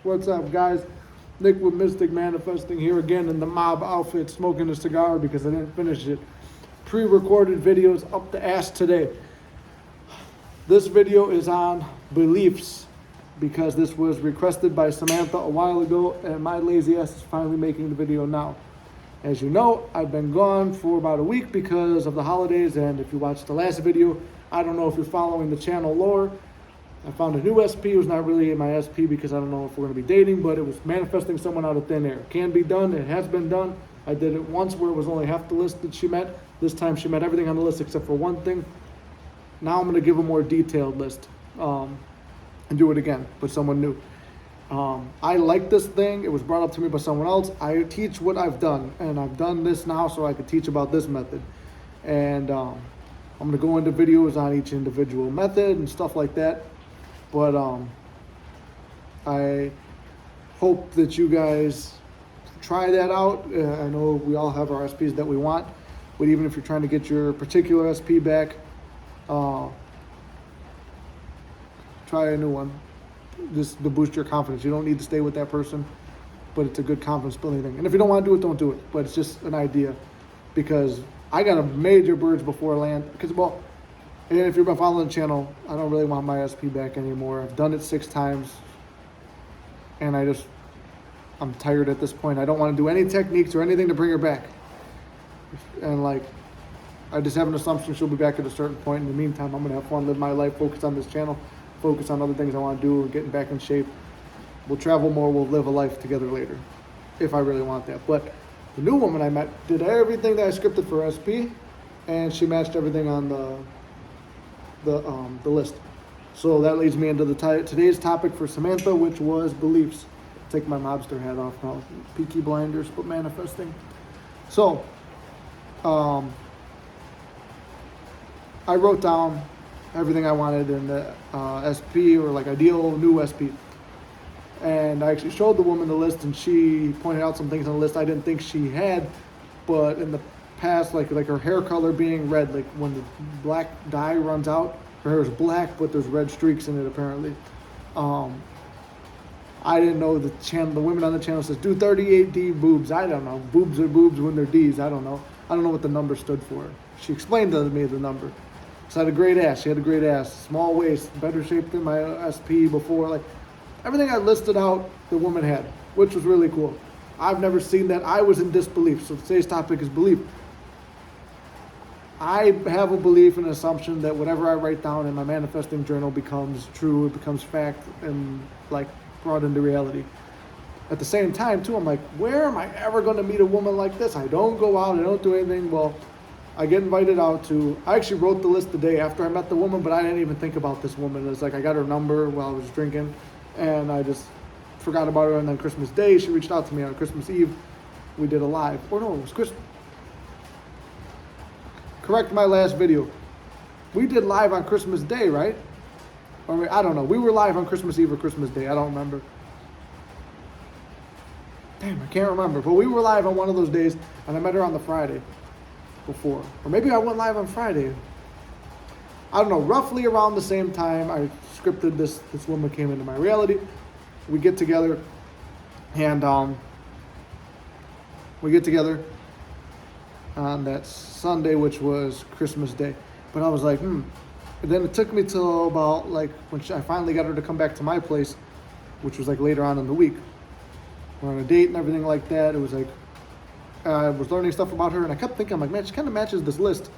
What's up, guys? Nick with Mystic Manifesting here again in the mob outfit, smoking a cigar because I didn't finish it. Pre-recorded videos up the ass today. This video is on beliefs because this was requested by Samantha a while ago and my lazy ass is finally making the video now. As you know, I've been gone for about a week because of the holidays, and if you watched the last video, I don't know if you're following the channel lore. I found a new SP. It was not really my SP because I don't know if we're going to be dating, but it was manifesting someone out of thin air. It can be done. It has been done. I did it once where it was only half the list that she met. This time she met everything on the list except for one thing. Now I'm going to give a more detailed list and do it again with someone new. I like this thing. It was brought up to me by someone else. I teach what I've done, and I've done this now so I could teach about this method. And I'm going to go into videos on each individual method and stuff like that. But I hope that you guys try that out. I know we all have our SPs that we want, but even if you're trying to get your particular SP back, try a new one. Just to boost your confidence. You don't need to stay with that person, but it's a good confidence building thing. And if you don't want to do it, don't do it. But it's just an idea, because I got a major birds before land. Because, well, and if you've been following the channel, I don't really want my SP back anymore. I've done it 6 times, and I'm tired at this point. I don't want to do any techniques or anything to bring her back. And like, I just have an assumption she'll be back at a certain point. In the meantime, I'm gonna have fun, live my life, focus on this channel, focus on other things I want to do, getting back in shape. We'll travel more, we'll live a life together later, if I really want that. But the new woman I met did everything that I scripted for SP, and she matched everything on the list. So that leads me into today's topic for Samantha, which was beliefs. Take my mobster hat off now. Peaky Blinders, but manifesting. So, I wrote down everything I wanted in the SP, or like ideal new SP. And I actually showed the woman the list, and she pointed out some things on the list I didn't think she had, but in the past, like her hair color being red, like when the black dye runs out, her hair is black, but there's red streaks in it apparently. I didn't know the women on the channel says do 38D boobs. I don't know. Boobs are boobs when they're D's. I don't know. I don't know what the number stood for. She explained to me the number. So I had a great ass. She had a great ass. Small waist, better shape than my SP before. Like, everything I listed out, the woman had, which was really cool. I've never seen that. I was in disbelief. So today's topic is belief. I have a belief and assumption that whatever I write down in my manifesting journal becomes true, it becomes fact, and like brought into reality. At the same time, too, I'm like, where am I ever going to meet a woman like this? I don't go out, I don't do anything. Well, I get invited out to, I actually wrote the list the day after I met the woman, but I didn't even think about this woman. It's like I got her number while I was drinking, and I just forgot about her. And then Christmas Day, she reached out to me on Christmas Eve. We did a live. Or no, it was Christmas. Correct my last video. We did live on Christmas Day, right? Or I don't know. We were live on Christmas Eve or Christmas Day. I don't remember. Damn, I can't remember. But we were live on one of those days, and I met her on the Friday before. Or maybe I went live on Friday. I don't know. Roughly around the same time I scripted this woman came into my reality. We get together, and on that Sunday, which was Christmas Day. But I was like, And then it took me till about like when I finally got her to come back to my place, which was like later on in the week. We're on a date and everything like that. It was like, I was learning stuff about her, and I kept thinking, I'm like, man, she kind of matches this list.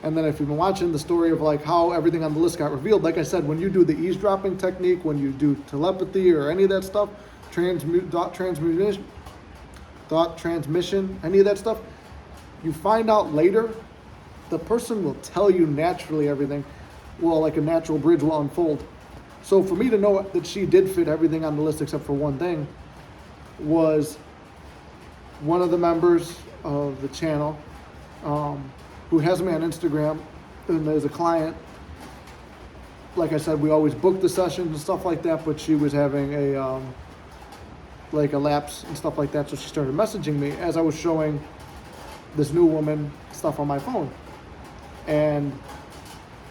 And then if you've been watching the story of like how everything on the list got revealed, like I said, when you do the eavesdropping technique, when you do telepathy or any of that stuff, thought transmission, any of that stuff, you find out later, the person will tell you naturally everything. Well, like a natural bridge will unfold. So for me to know that she did fit everything on the list except for one thing was one of the members of the channel who has me on Instagram and is a client. Like I said, we always book the sessions and stuff like that, but she was having a lapse and stuff like that. So she started messaging me as I was showing this new woman stuff on my phone. And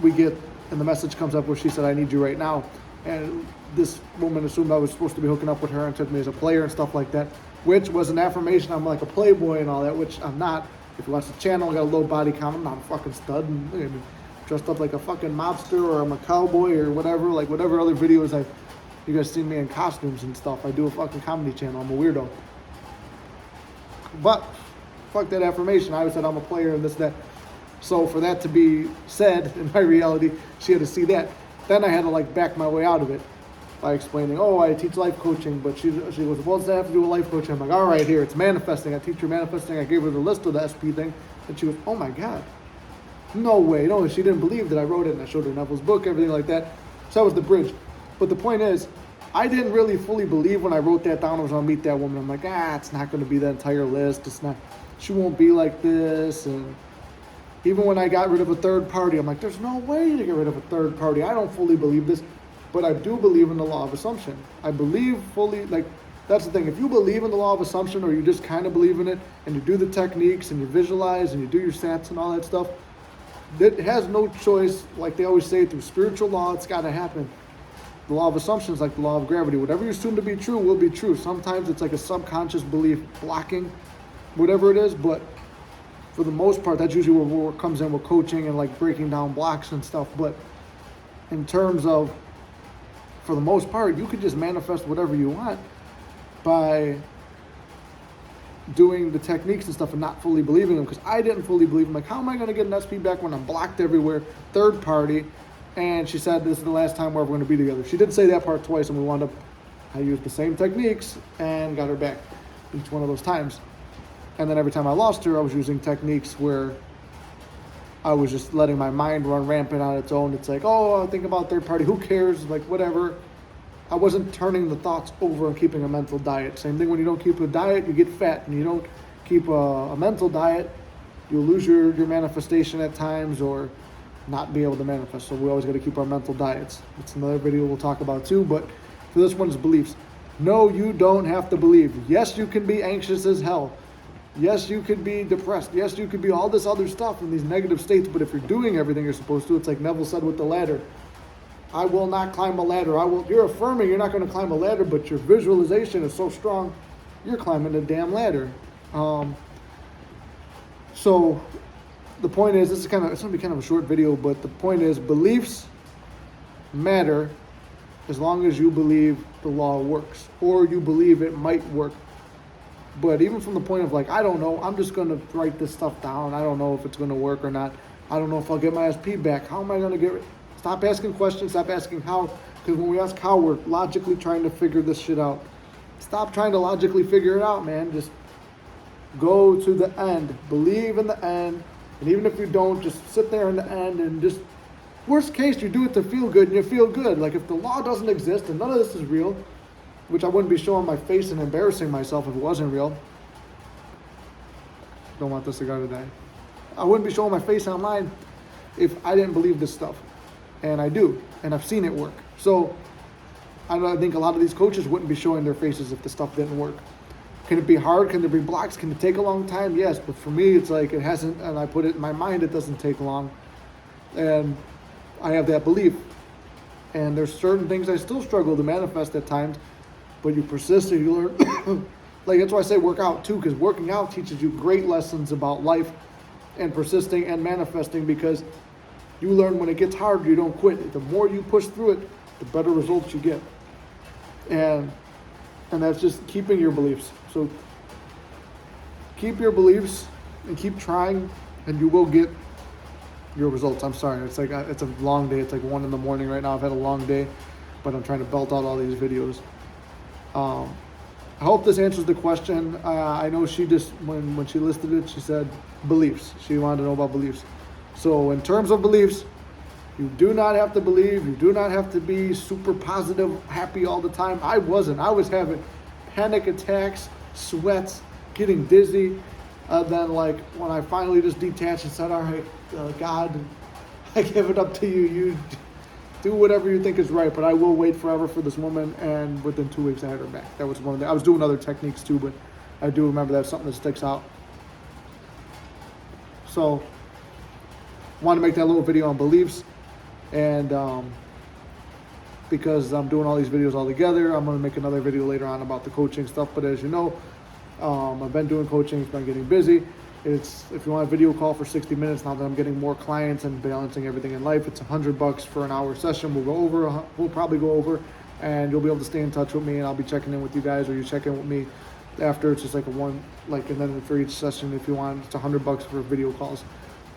we get, and the message comes up where she said, I need you right now. And this woman assumed I was supposed to be hooking up with her and took me as a player and stuff like that, which was an affirmation I'm like a playboy and all that, which I'm not. If you watch the channel, I got a low body count. I'm not a fucking stud. And look at me, dressed up like a fucking mobster, or I'm a cowboy or whatever. Like whatever other videos you guys see me in costumes and stuff. I do a fucking comedy channel. I'm a weirdo. But fuck that affirmation. I always said I'm a player and this, that. So for that to be said in my reality, she had to see that. Then I had to like back my way out of it by explaining, oh, I teach life coaching, but she goes, well, does that have to do with life coaching? I'm like, all right, here, it's manifesting. I teach her manifesting. I gave her the list of the SP thing, and she goes, oh my God, no way. No, she didn't believe that I wrote it, and I showed her Neville's book, everything like that. So that was the bridge. But the point is, I didn't really fully believe when I wrote that down I was going to meet that woman. I'm like, it's not going to be that entire list. It's not, she won't be like this. And even when I got rid of a third party, I'm like, there's no way to get rid of a third party. I don't fully believe this, but I do believe in the law of assumption. I believe fully, like, that's the thing. If you believe in the law of assumption, or you just kind of believe in it, and you do the techniques, and you visualize, and you do your stats and all that stuff, it has no choice. Like they always say, through spiritual law, it's got to happen. The law of assumption is like the law of gravity. Whatever you assume to be true will be true. Sometimes it's like a subconscious belief blocking whatever it is, but for the most part, that's usually where it comes in with coaching and like breaking down blocks and stuff. But in terms of, for the most part, you could just manifest whatever you want by doing the techniques and stuff and not fully believing them, because I didn't fully believe them. Like, how am I going to get an SP back when I'm blocked everywhere, third party? And she said, this is the last time we're ever going to be together. She did say that part twice, and we wound up, I used the same techniques and got her back each one of those times. And then every time I lost her, I was using techniques where I was just letting my mind run rampant on its own. It's like, oh, I'll think about third party. Who cares? Like, whatever. I wasn't turning the thoughts over and keeping a mental diet. Same thing when you don't keep a diet, you get fat. And you don't keep a mental diet, you'll lose your manifestation at times or not be able to manifest. So we always got to keep our mental diets. It's another video we'll talk about too. But for this one is beliefs. No, you don't have to believe. Yes, you can be anxious as hell. Yes, you could be depressed. Yes, you could be all this other stuff in these negative states. But if you're doing everything you're supposed to, it's like Neville said with the ladder. I will not climb a ladder. You're affirming you're not going to climb a ladder, but your visualization is so strong, you're climbing the damn ladder. So the point is, it's going to be kind of a short video, but the point is, beliefs matter as long as you believe the law works, or you believe it might work. But even from the point of like, I don't know, I'm just going to write this stuff down. I don't know if it's going to work or not. I don't know if I'll get my SP back. How am I going to get it? Stop asking questions. Stop asking how. Because when we ask how, we're logically trying to figure this shit out. Stop trying to logically figure it out, man. Just go to the end. Believe in the end. And even if you don't, just sit there in the end and just, worst case, you do it to feel good and you feel good. Like if the law doesn't exist and none of this is real, which I wouldn't be showing my face and embarrassing myself if it wasn't real. Don't want this cigar to die. I wouldn't be showing my face online if I didn't believe this stuff. And I do. And I've seen it work. So I think a lot of these coaches wouldn't be showing their faces if the stuff didn't work. Can it be hard? Can there be blocks? Can it take a long time? Yes. But for me, it's like it hasn't, and I put it in my mind, it doesn't take long. And I have that belief. And there's certain things I still struggle to manifest at times. But you persist and you learn. Like, that's why I say work out too, because working out teaches you great lessons about life and persisting and manifesting, because you learn when it gets hard, you don't quit. The more you push through it, the better results you get. And that's just keeping your beliefs. So keep your beliefs and keep trying, and you will get your results. I'm sorry, it's like it's a long day. It's like 1 a.m. right now. I've had a long day, but I'm trying to belt out all these videos. I hope this answers the question. I know she just, when she listed it, she said beliefs. She wanted to know about beliefs. So in terms of beliefs, you do not have to believe. You do not have to be super positive, happy all the time. I wasn't. I was having panic attacks, sweats, getting dizzy. Then like when I finally just detached and said, all right, God, I give it up to you. You do whatever you think is right, but I will wait forever for this woman. And within 2 weeks, I had her back. That was one of the, I was doing other techniques too, but I do remember that's something that sticks out. So, want to make that little video on beliefs. And because I'm doing all these videos all together. I'm going to make another video later on about the coaching stuff. But as you know, I've been doing coaching. It's been getting busy. If you want a video call for 60 minutes, now that I'm getting more clients and balancing everything in life, it's $100 for an hour session. We'll probably go over, and you'll be able to stay in touch with me, and I'll be checking in with you guys, or you check in with me after. It's just like and then for each session, if you want, it's $100 for video calls,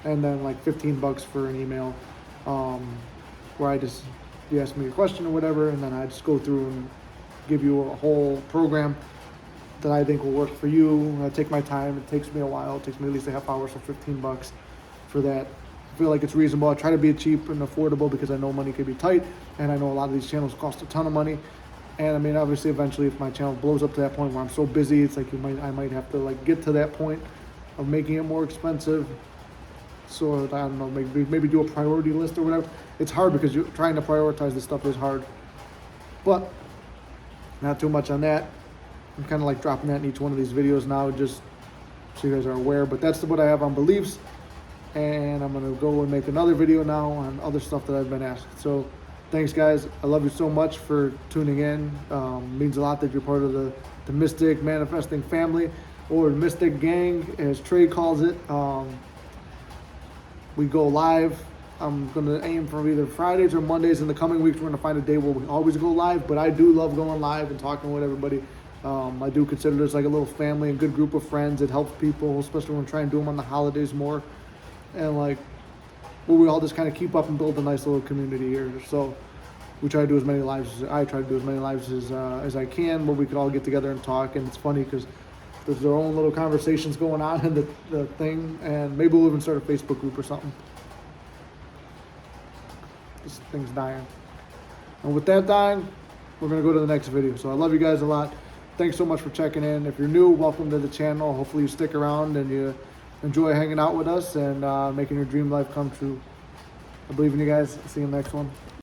and then like $15 for an email, where you ask me a question or whatever, and then I just go through and give you a whole program that I think will work for you. I take my time. It takes me a while. It takes me at least a half hour, so $15 for that. I feel like it's reasonable. I try to be cheap and affordable because I know money can be tight, and I know a lot of these channels cost a ton of money. And I mean, obviously, eventually, if my channel blows up to that point where I'm so busy, it's like I might have to like get to that point of making it more expensive. So I don't know, maybe do a priority list or whatever. It's hard because trying to prioritize this stuff is hard. But not too much on that. I'm kind of like dropping that in each one of these videos now, just so you guys are aware. But that's what I have on beliefs, and I'm gonna go and make another video now on other stuff that I've been asked. So thanks, guys. I love you so much for tuning in. Means a lot that you're part of the Mystic Manifesting family, or Mystic Gang, as Trey calls it. We go live. I'm gonna aim for either Fridays or Mondays in the coming weeks. We're gonna find a day where we always go live, but I do love going live and talking with everybody. I do consider this like a little family and good group of friends. It helps people, especially when we try and do them on the holidays more. And like, well, we all just kind of keep up and build a nice little community here. So we try to do as many lives as as I can, where we could all get together and talk. And it's funny because there's their own little conversations going on in the thing. And maybe we'll even start a Facebook group or something. This thing's dying. And with that dying, we're going to go to the next video. So I love you guys a lot. Thanks so much for checking in. If you're new, welcome to the channel. Hopefully you stick around and you enjoy hanging out with us and making your dream life come true. I believe in you guys. See you in the next one.